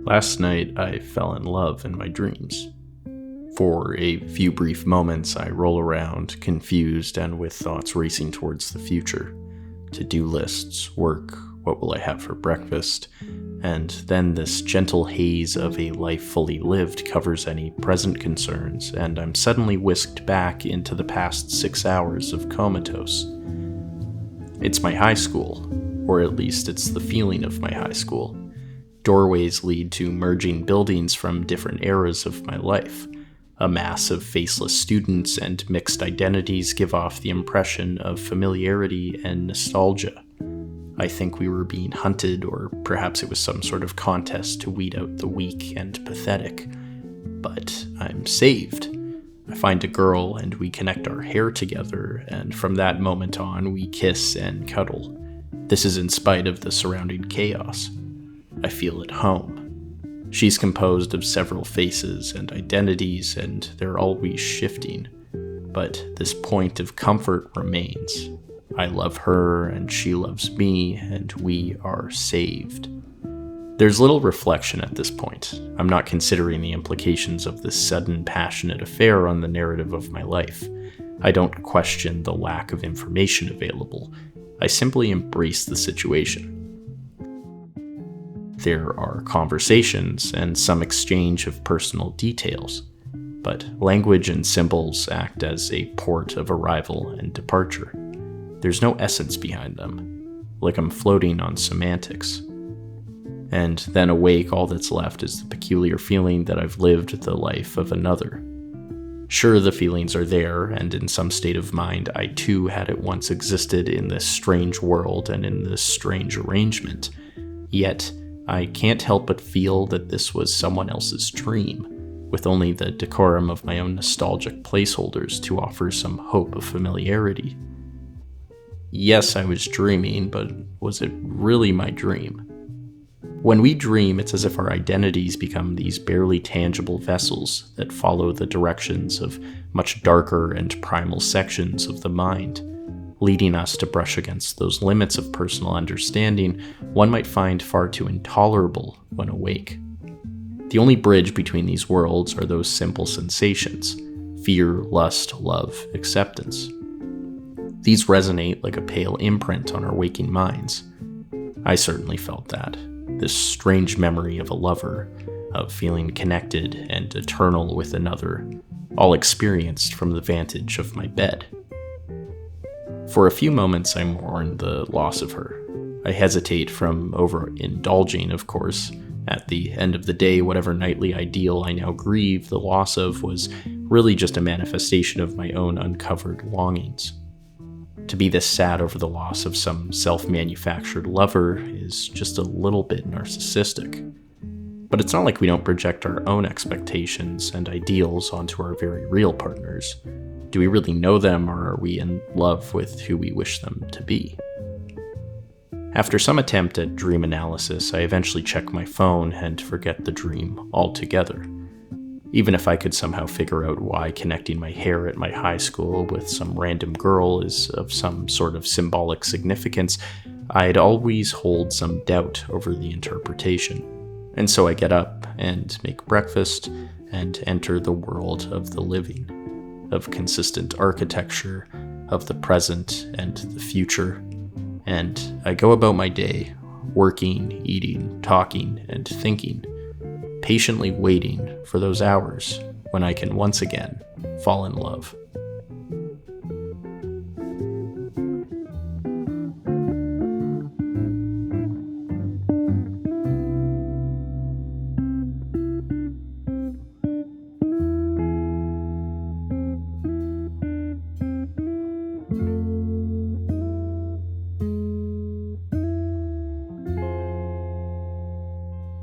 Last night, I fell in love in my dreams. For a few brief moments, I roll around, confused and with thoughts racing towards the future. To-do lists, work, what will I have for breakfast? And then this gentle haze of a life fully lived covers any present concerns, and I'm suddenly whisked back into the past 6 hours of comatose. It's my high school, or at least it's the feeling of my high school. Doorways lead to merging buildings from different eras of my life. A mass of faceless students and mixed identities give off the impression of familiarity and nostalgia. I think we were being hunted, or perhaps it was some sort of contest to weed out the weak and pathetic. But I'm saved. I find a girl and we connect our hair together, and from that moment on we kiss and cuddle. This is in spite of the surrounding chaos. I feel at home. She's composed of several faces and identities, and they're always shifting. But this point of comfort remains. I love her, and she loves me, and we are saved. There's little reflection at this point. I'm not considering the implications of this sudden, passionate affair on the narrative of my life. I don't question the lack of information available. I simply embrace the situation. There are conversations and some exchange of personal details, but language and symbols act as a port of arrival and departure. There's no essence behind them, like I'm floating on semantics. And then awake, all that's left is the peculiar feeling that I've lived the life of another. Sure, the feelings are there, and in some state of mind, I too had at once existed in this strange world and in this strange arrangement. Yet, I can't help but feel that this was someone else's dream, with only the decorum of my own nostalgic placeholders to offer some hope of familiarity. Yes, I was dreaming, but was it really my dream? When we dream, it's as if our identities become these barely tangible vessels that follow the directions of much darker and primal sections of the mind, leading us to brush against those limits of personal understanding one might find far too intolerable when awake. The only bridge between these worlds are those simple sensations: fear, lust, love, acceptance. These resonate like a pale imprint on our waking minds. I certainly felt that. This strange memory of a lover, of feeling connected and eternal with another, all experienced from the vantage of my bed. For a few moments I mourn the loss of her. I hesitate from overindulging, of course. At the end of the day, whatever nightly ideal I now grieve the loss of was really just a manifestation of my own uncovered longings. To be this sad over the loss of some self-manufactured lover is just a little bit narcissistic. But it's not like we don't project our own expectations and ideals onto our very real partners. Do we really know them, or are we in love with who we wish them to be? After some attempt at dream analysis, I eventually check my phone and forget the dream altogether. Even if I could somehow figure out why connecting my hair at my high school with some random girl is of some sort of symbolic significance, I'd always hold some doubt over the interpretation. And so I get up and make breakfast and enter the world of the living, of consistent architecture, of the present and the future. And I go about my day, working, eating, talking, and thinking, patiently waiting for those hours when I can once again fall in love.